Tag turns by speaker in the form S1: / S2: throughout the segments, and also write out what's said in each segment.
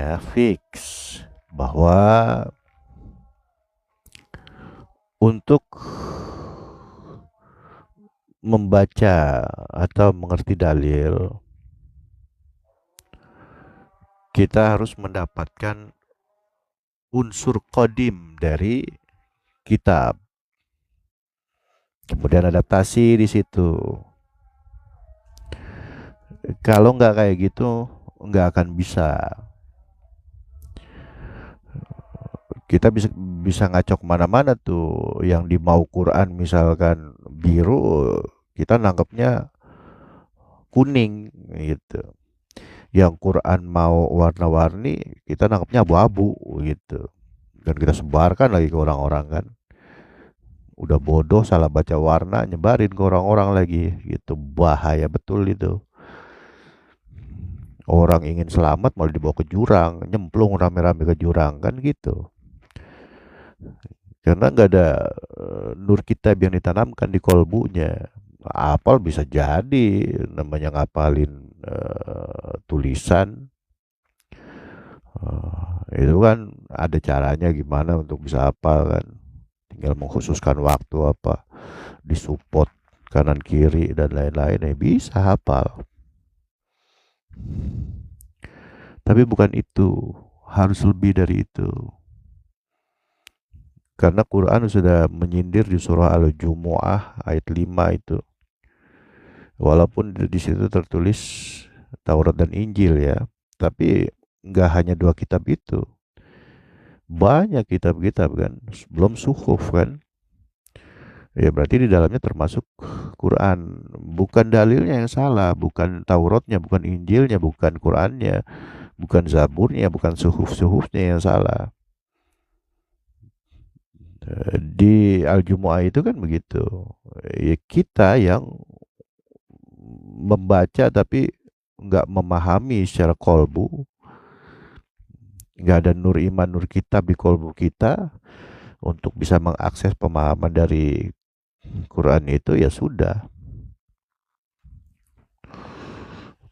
S1: Ya, fix bahwa untuk membaca atau mengerti dalil, kita harus mendapatkan unsur kodim dari kitab. Kemudian adaptasi di situ. Kalau nggak kayak gitu, nggak akan bisa. Kita bisa ngaco kemana-mana tuh. Yang di mau Quran misalkan biru, kita nangkepnya kuning gitu. Yang Quran mau warna-warni, kita nangkepnya abu-abu gitu. Dan kita sebarkan lagi ke orang-orang kan. Udah bodoh salah baca warna nyebarin ke orang-orang lagi gitu. Bahaya betul itu. Orang ingin selamat malah dibawa ke jurang, nyemplung rame-rame ke jurang kan gitu. Karena nggak ada nur kitab yang ditanamkan di kolbunya. Apal bisa jadi namanya ngapalin tulisan. Itu kan ada caranya gimana untuk bisa hafal kan. Tinggal mengkhususkan waktu apa, disupport kanan kiri dan lain-lain ya bisa hafal. Tapi bukan itu, harus lebih dari itu. Karena Quran sudah menyindir di surah Al-Jumu'ah ayat 5 itu. Walaupun di situ tertulis Taurat dan Injil ya, tapi nggak hanya dua kitab itu. Banyak kitab-kitab kan, belum suhuf kan. Ya berarti di dalamnya termasuk Quran. Bukan dalilnya yang salah, bukan Tauratnya, bukan Injilnya, bukan Qurannya, bukan Zaburnya, bukan suhuf-suhufnya yang salah. Di Al-Jumu'ah itu kan begitu. Ya kita yang membaca tapi nggak memahami secara kolbu, nggak ada nur iman, nur kitab di kolbu kita untuk bisa mengakses pemahaman dari Quran itu ya sudah.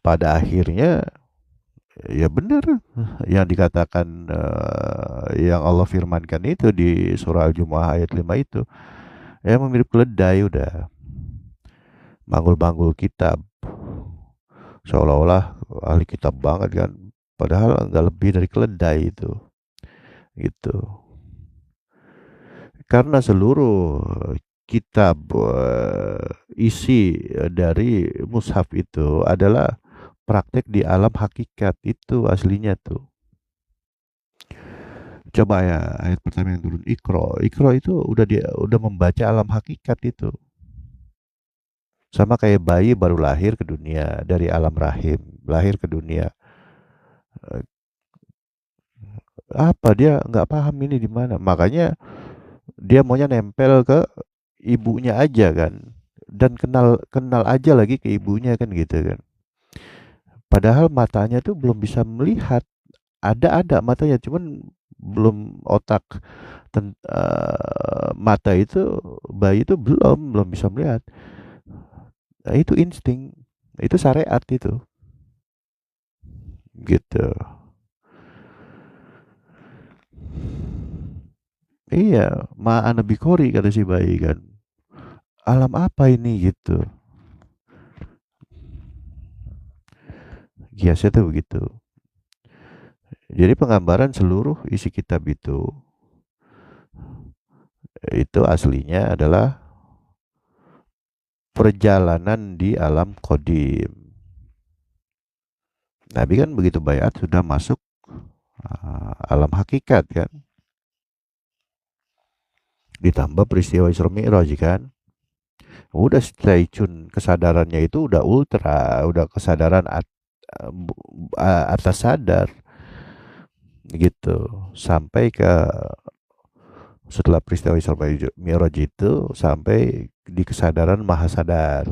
S1: Pada akhirnya ya benar yang dikatakan yang Allah firmankan itu di surah Al-Jumu'ah ayat 5 itu. Ya mirip keledai udah. Manggul-manggul kitab. Seolah-olah ahli kitab banget kan. Padahal nggak lebih dari keledai itu. Gitu. Karena seluruh kitab isi dari mushaf itu adalah praktek di alam hakikat itu aslinya tuh. Coba ya ayat pertama yang turun Iqra. Iqra itu udah membaca alam hakikat itu. Sama kayak bayi baru lahir ke dunia dari alam rahim, lahir ke dunia. Eh, Apa dia nggak paham ini di mana? Makanya dia maunya nempel ke ibunya aja kan. Dan kenal kenal aja lagi ke ibunya kan gitu kan. Padahal matanya tuh belum bisa melihat. Ada matanya cuman belum otak mata itu bayi itu belum bisa melihat. Nah, itu insting, itu syariat itu, gitu. Iya, ma'ana bikori kata si bayi kan. Alam apa ini gitu. Kiasnya tuh begitu. Jadi penggambaran seluruh isi kitab itu aslinya adalah perjalanan di alam kodim. Nabi kan begitu bayat sudah masuk alam hakikat kan. Ditambah peristiwa Isra Mi'raj kan. Udah stay tune kesadarannya itu udah ultra, udah kesadaran atas sadar gitu. Sampai ke setelah peristiwa Isra Mi'raj itu sampai di kesadaran maha sadar.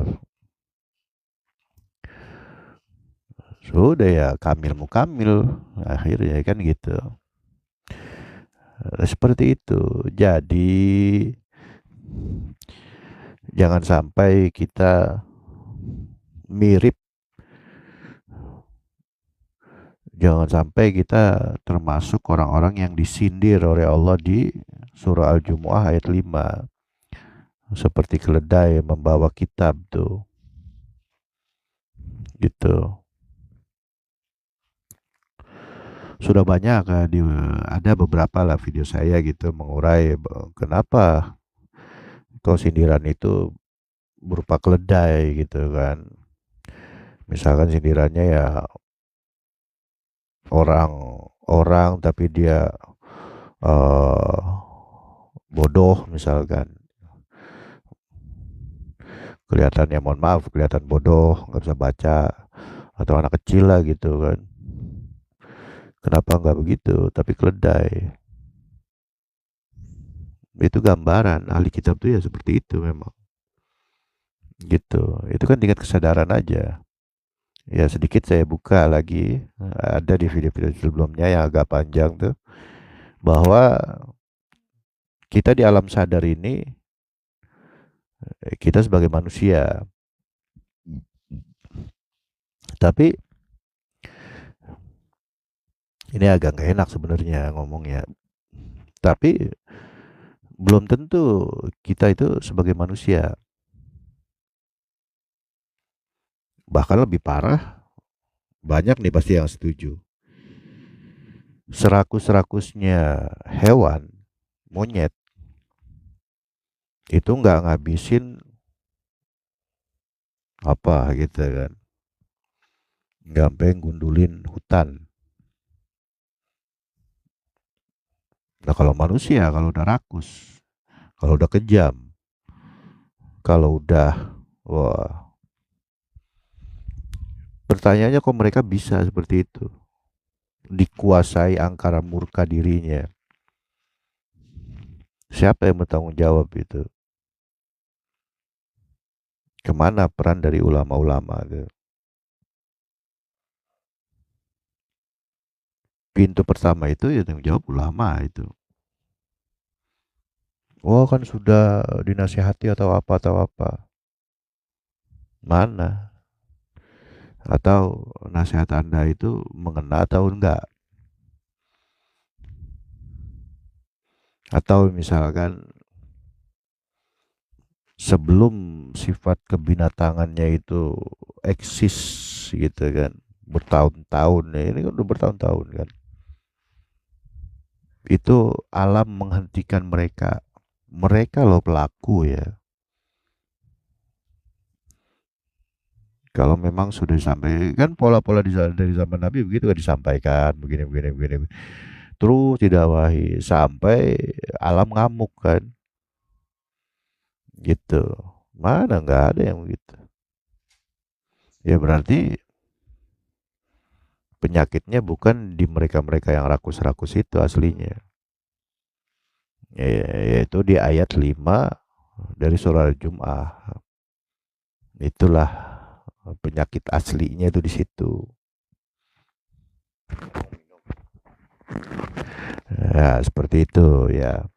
S1: Sudah ya kamil mukamil akhirnya kan gitu. Seperti itu. Jadi jangan sampai kita mirip Jangan sampai kita termasuk orang-orang yang disindir oleh Allah di surah Al-Jumu'ah ayat 5. Seperti keledai membawa kitab tuh. Gitu. Sudah banyak ada beberapa lah video saya gitu mengurai kenapa kau sindiran itu berupa keledai gitu kan. Misalkan sindirannya ya orang tapi dia eh, bodoh misalkan, kelihatannya mohon maaf kelihatan bodoh nggak bisa baca atau anak kecil lah gitu kan, kenapa nggak begitu tapi keledai. Itu gambaran ahli kitab tuh ya seperti itu memang gitu. Itu kan tingkat kesadaran aja. Ya sedikit saya buka lagi, ada di video-video sebelumnya yang agak panjang tuh, bahwa kita di alam sadar ini, kita sebagai manusia, tapi ini agak nggak enak sebenarnya ngomongnya, tapi belum tentu kita itu sebagai manusia. Bahkan lebih parah, banyak nih pasti yang setuju. Serakus-rakusnya hewan, monyet, itu nggak ngabisin apa gitu kan. Nggak sampai gundulin hutan. Nah kalau manusia, kalau udah rakus, kalau udah kejam, kalau udah, wah, pertanyaannya kok mereka bisa seperti itu? Dikuasai angkara murka dirinya. Siapa yang bertanggung jawab itu? Kemana peran dari ulama-ulama? Pintu pertama itu ya tanggung jawab ulama itu. Oh kan sudah dinasihati atau apa. Mana? Atau nasihat Anda itu mengena atau enggak? Atau misalkan sebelum sifat kebinatangannya itu eksis gitu kan, bertahun-tahun ya, ini kan udah bertahun-tahun kan, itu alam menghentikan mereka. Mereka loh pelaku ya. Kalau memang sudah disampaikan pola-pola dari zaman Nabi begitu kan, disampaikan begini terus didakwahi sampai alam ngamuk kan gitu. Mana nggak ada yang begitu. Ya berarti penyakitnya bukan di mereka-mereka yang rakus-rakus itu aslinya. Yaitu di ayat 5 dari surah Al-Jum'ah. Itulah penyakit aslinya itu di situ. Ya, seperti itu ya.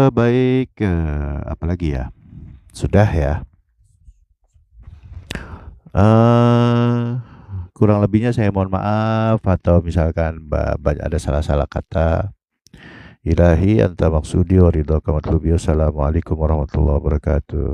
S1: Baik, apalagi ya? Sudah ya. Kurang lebihnya saya mohon maaf atau misalkan banyak ada salah-salah kata. Ilahi anta maksudi wa ridhaka matlubi. Assalamualaikum warahmatullahi wabarakatuh.